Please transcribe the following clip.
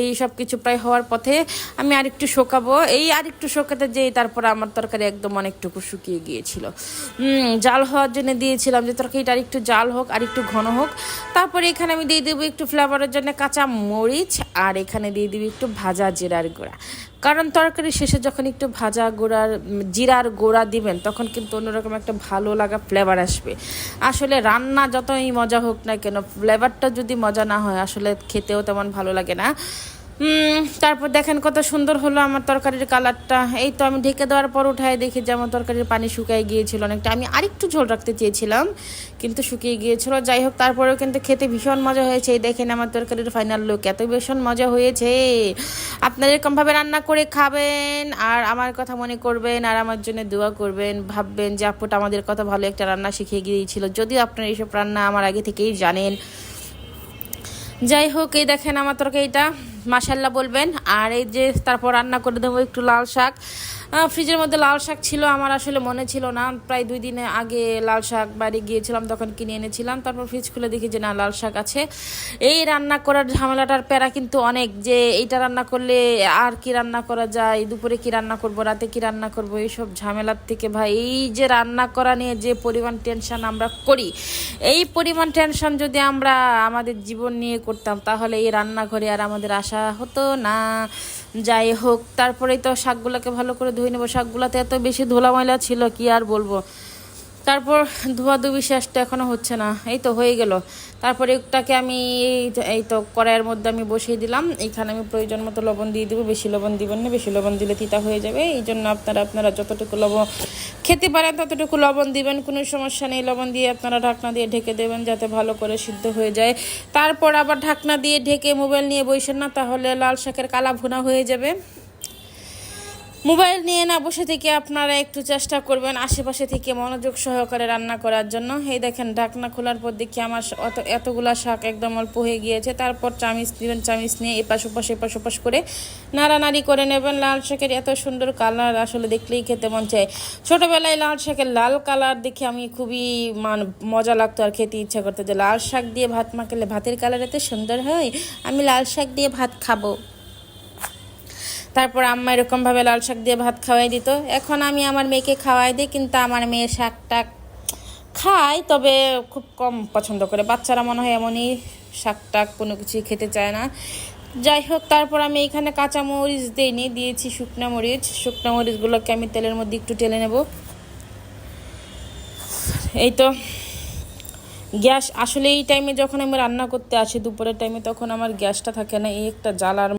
এই সব কিছু প্রায় হওয়ার পথে আমি আরেকটু শোকাবো, এই আরেকটু শোকাতে যেই তারপরে আমার তরকারি একদম অনেকটুকু শুকিয়ে গিয়েছিল। জাল হওয়ার জন্য দিয়েছিলাম যে তরকারিটা আরেকটু জাল হোক, আরেকটু ঘন হোক। তারপরে এখানে আমি দিয়ে দেবো একটু ফ্লেভারের জন্য কাঁচা মরিচ, আর এখানে দিয়ে দিবি একটু ভাজা জিরার গুঁড়া। কারণ তরকারি শেষে যখন একটু ভাজা জিরার গুঁড়া দিবেন তখন কিন্তু অন্যরকম একটা ভালো লাগা ফ্লেভার আসবে। আসলে রান্না যতই মজা হোক না কেন, ফ্লেভারটা যদি মজা না হয় আসলে খেতেও তেমন ভালো লাগে না। তারপর দেখেন কত সুন্দর হলো আমার তরকারির কালারটা। এই তো আমি ঢেকে দেওয়ার পর উঠায় দেখি যে আমার তরকারির পানি শুকিয়ে গিয়েছিল অনেকটা। আমি আরেকটু ঝোল রাখতে চেয়েছিলাম কিন্তু শুকিয়ে গিয়েছিল। যাই হোক, তারপরেও কিন্তু খেতে ভীষণ মজা হয়েছে। এই দেখেন আমার তরকারির ফাইনাল লুক, এত ভীষণ মজা হয়েছে। আপনারা এরকমভাবে রান্না করে খাবেন আর আমার কথা মনে করবেন আর আমার জন্য দোয়া করবেন, ভাববেন যে আপুটা আমাদের কত ভালো একটা রান্না শিখিয়ে গিয়েছিল, যদিও আপনারা এইসব রান্না আমার আগে থেকেই জানেন। যাই হোক, এই দেখেন আমার তরকারিটা মাশাল্লাহ বলবেন। আর এই যে তারপর রান্না করে দেবো একটু লাল শাক। ফ্রিজের মধ্যে লাল শাক ছিল, আমার আসলে মনে ছিল না। প্রায় 2 দিন আগে লাল শাক বাড়ি গিয়েছিলাম, তখন কিনে এনেছিলাম। তারপর ফ্রিজ খুলে দেখি যে না, লাল শাক আছে। এই রান্না করার ঝামেলাটার প্যারা কিন্তু অনেক, যে এইটা রান্না করলে আর কি রান্না করা যায়, দুপুরে কি রান্না করব, রাতে কি রান্না করব, এইসব ঝামেলার থেকে ভাই এই যে রান্না করা নিয়ে যে পরিমাণ টেনশন আমরা করি, এই পরিমাণ টেনশন যদি আমরা আমাদের জীবন নিয়ে করতাম তাহলে এই রান্নাঘরে আর আমাদের আসা হতো না। যাই হোক, তারপরেই তো শাকগুলোকে ভালো করে ধুয়ে নেবো। শাকগুলোতে এত বেশি ধুলা ময়লা ছিল কি আর বলবো। তারপর ধোয়াধুবি শেষটা এখনও হচ্ছে না, এই তো হয়ে গেল। তারপরে একটাকে আমি এই তো কড়াইয়ের মধ্যে আমি বসিয়ে দিলাম। এইখানে আমি প্রয়োজন মতো লবণ দিয়ে দেবো, বেশি লবণ দিবেন না, বেশি লবণ দিলে তিতা হয়ে যাবে। এই জন্য আপনারা যতটুকু লবণ খেতে পারেন ততটুকু লবণ দিবেন, কোনো সমস্যা নেই। লবণ দিয়ে আপনারা ঢাকনা দিয়ে ঢেকে দেবেন যাতে ভালো করে সিদ্ধ হয়ে যায়। তারপর আবার ঢাকনা দিয়ে ঢেকে মোবাইল নিয়ে বসেন না, তাহলে লাল শাকের কালা ভুনা হয়ে যাবে। মোবাইল নিয়ে না বসে থেকে আপনারা একটু চেষ্টা করবেন আশেপাশে থেকে মনোযোগ সহকারে রান্না করার জন্য। এই দেখেন ঢাকনা খোলার পর দেখি আমার এতগুলা শাক একদম অল্প হয়ে গিয়েছে। তারপর চামিচ দিবেন, চামিচ নিয়ে এপাশ ওপাশ করে নাড়ানাড়ি করে নেবেন। লাল শাকের এত সুন্দর কালার আসলে দেখলেই খেতে মন চায়। ছোটোবেলায় লাল শাকের লাল কালার দেখে আমি খুবই মজা লাগতো আর খেতে ইচ্ছা করতো, যে লাল শাক দিয়ে ভাত মাখলে ভাতের কালার এত সুন্দর হয়, আমি লাল শাক দিয়ে ভাত খাবো। তারপর আম্মা এরকমভাবে লাল শাক দিয়ে ভাত খাওয়াই দিত। এখন আমি আমার মেয়েকে খাওয়াই দিই, কিন্তু আমার মেয়ে শাকটা খায়, তবে খুব কম পছন্দ করে। বাচ্চারা মনে হয় এমনই, শাকটা কোনো কিছুই খেতে চায় না। যাই হোক, তারপর আমি এখানে কাঁচা মরিচ দিয়েছি শুকনো মরিচগুলোকে আমি তেলের মধ্যে একটু টেলে নেব। এই তো গ্যাস আসলে এই টাইমে যখন আমি রান্না করতে আসি দুপুরের টাইমে, তখন আমার গ্যাসটা থাকে না, এই একটা জ্বালার